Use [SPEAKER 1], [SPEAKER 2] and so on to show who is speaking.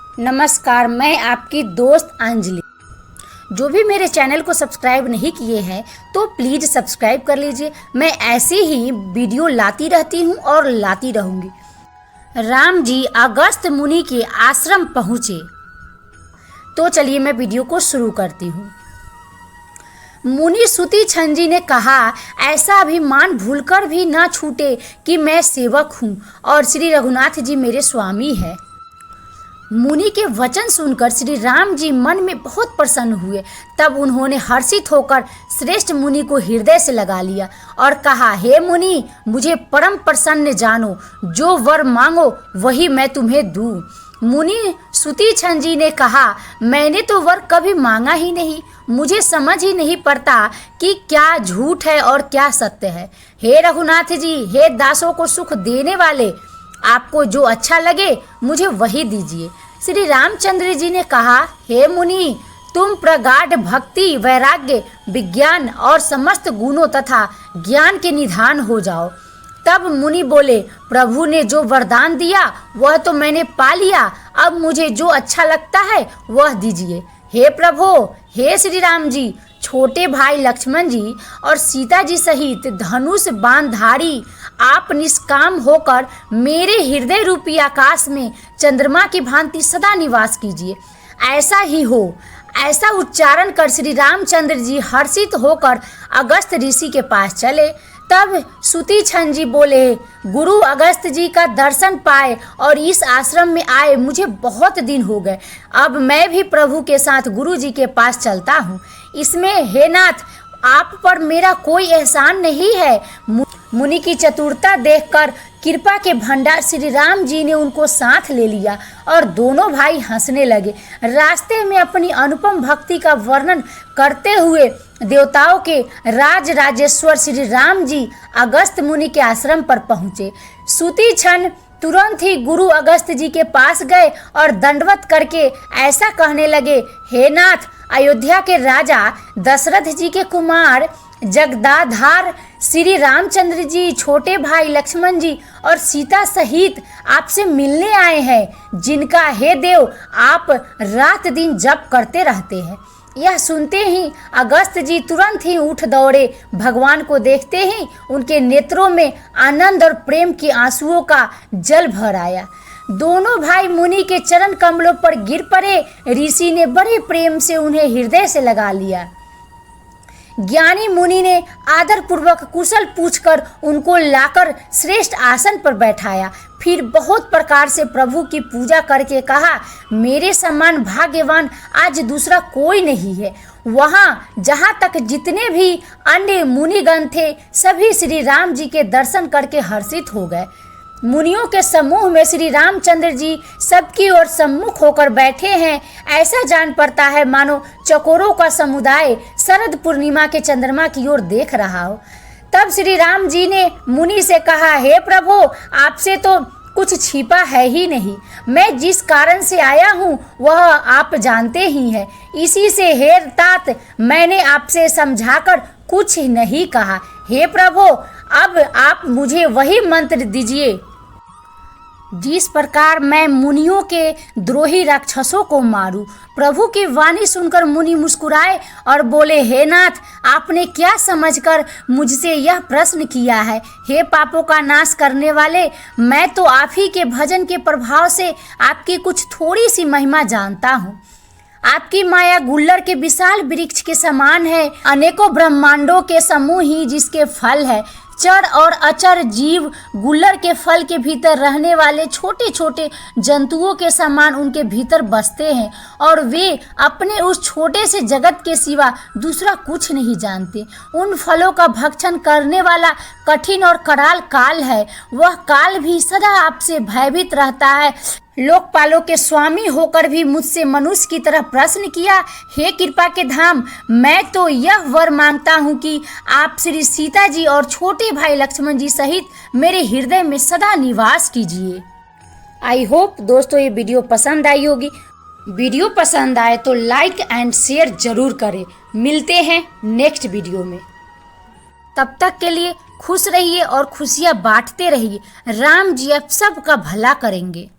[SPEAKER 1] नमस्कार, मैं आपकी दोस्त अंजलि। जो भी मेरे चैनल को सब्सक्राइब नहीं किए हैं तो प्लीज़ सब्सक्राइब कर लीजिए। मैं ऐसे ही वीडियो लाती रहती हूँ और लाती रहूँगी। राम जी अगस्त मुनि के आश्रम पहुँचे। तो चलिए मैं वीडियो को शुरू करती हूँ। मुनि सूति छन जी ने कहा, ऐसा अभिमान भूलकर भी ना छूटे कि मैं सेवक हूँ और श्री रघुनाथ जी मेरे स्वामी हैं। मुनि के वचन सुनकर श्री राम जी मन में बहुत प्रसन्न हुए। तब उन्होंने हर्षित होकर श्रेष्ठ मुनि को हृदय से लगा लिया और कहा, हे मुनि, मुझे परम प्रसन्न जानो, जो वर मांगो वही मैं तुम्हें दूं। मुनि सूति छन जी ने कहा, मैंने तो वर कभी मांगा ही नहीं, मुझे समझ ही नहीं पड़ता कि क्या झूठ है और क्या सत्य है। हे रघुनाथ जी, हे दासों को सुख देने वाले, आपको जो अच्छा लगे मुझे वही दीजिए। श्री रामचंद्र जी ने कहा, हे मुनि, तुम प्रगाढ़ भक्ति, वैराग्य, विज्ञान और समस्त गुणों तथा ज्ञान के निधान हो जाओ। तब मुनि बोले, प्रभु ने जो वरदान दिया वह तो मैंने पा लिया, अब मुझे जो अच्छा लगता है वह दीजिए। हे प्रभु, हे श्री राम जी, छोटे भाई लक्ष्मण जी और सीता जी सहित धनुष बाणधारी आप निष्काम होकर मेरे हृदय रूपी आकाश में चंद्रमा की भांति सदा निवास कीजिए। ऐसा ही हो। ऐसा उच्चारण कर श्री रामचंद्र जी हर्षित होकर अगस्त ऋषि के पास चले। तब सूति छन जी बोले, गुरु अगस्त जी का दर्शन पाए और इस आश्रम में आए मुझे बहुत दिन हो गए। अब मैं भी प्रभु के साथ गुरु जी के पास चलता हूँ। इसमें हे नाथ, आप पर मेरा कोई एहसान नहीं है। मुनि की चतुरता देखकर कृपा के भंडार श्री राम जी ने उनको साथ ले लिया और दोनों भाई हंसने लगे। रास्ते में अपनी अनुपम भक्ति का वर्णन करते हुए देवताओं के राज राजेश्वर श्री राम जी अगस्त मुनि के आश्रम पर पहुँचे। सूति छन तुरंत ही गुरु अगस्त जी के पास गए और दंडवत करके ऐसा कहने लगे, हे नाथ, अयोध्या के राजा दशरथ जी के कुमार जगदाधार श्री रामचंद्र जी, छोटे भाई लक्ष्मण जी और सीता सहित आपसे मिलने आए हैं, जिनका हे देव आप रात दिन जप करते रहते हैं। यह सुनते ही अगस्त जी तुरंत ही उठ दौड़े। भगवान को देखते ही उनके नेत्रों में आनंद और प्रेम के आंसुओं का जल भर आया। दोनों भाई मुनि के चरण कमलों पर गिर पड़े। ऋषि ने बड़े प्रेम से उन्हें हृदय से लगा लिया। ज्ञानी मुनि ने आदर पूर्वक कुशल पूछकर उनको लाकर श्रेष्ठ आसन पर बैठाया। फिर बहुत प्रकार से प्रभु की पूजा करके कहा, मेरे समान भाग्यवान आज दूसरा कोई नहीं है। वहाँ जहाँ तक जितने भी अन्य मुनिगण थे सभी श्री राम जी के दर्शन करके हर्षित हो गए। मुनियों के समूह में श्री रामचंद्र जी सबकी ओर सम्मुख होकर बैठे हैं। ऐसा जान पड़ता है मानो चकोरों का समुदाय शरद पूर्णिमा के चंद्रमा की ओर देख रहा हो। तब श्री राम जी ने मुनि से कहा, हे प्रभु, आपसे तो कुछ छिपा है ही नहीं। मैं जिस कारण से आया हूँ वह आप जानते ही हैं। इसी से हे तात, मैंने आपसे समझाकर कुछ नहीं कहा। हे प्रभु, अब आप मुझे वही मंत्र दीजिए जिस प्रकार मैं मुनियों के द्रोही राक्षसों को मारूं। प्रभु की वाणी सुनकर मुनि मुस्कुराए और बोले, हे नाथ, आपने क्या समझकर मुझसे यह प्रश्न किया है? हे पापों का नाश करने वाले, मैं तो आप ही के भजन के प्रभाव से आपकी कुछ थोड़ी सी महिमा जानता हूँ। आपकी माया गुल्लर के विशाल वृक्ष के समान है, अनेकों ब्रह्मांडों के समूह ही जिसके फल है। चर और अचर जीव गुल्लर के फल के भीतर रहने वाले छोटे छोटे जंतुओं के समान उनके भीतर बसते हैं और वे अपने उस छोटे से जगत के सिवा दूसरा कुछ नहीं जानते। उन फलों का भक्षण करने वाला कठिन और कराल काल है। वह काल भी सदा आपसे भयभीत रहता है। लोकपालों के स्वामी होकर भी मुझसे मनुष्य की तरह प्रश्न किया। हे कृपा के धाम, मैं तो यह वर मांगता हूँ कि आप श्री सीता जी और छोटे भाई लक्ष्मण जी सहित मेरे हृदय में सदा निवास कीजिए। आई होप दोस्तों ये वीडियो पसंद आई होगी। वीडियो पसंद आए तो लाइक एंड शेयर जरूर करें। मिलते हैं नेक्स्ट वीडियो में। तब तक के लिए खुश रहिए और खुशियाँ बांटते रहिए। राम जी आप सबका भला करेंगे।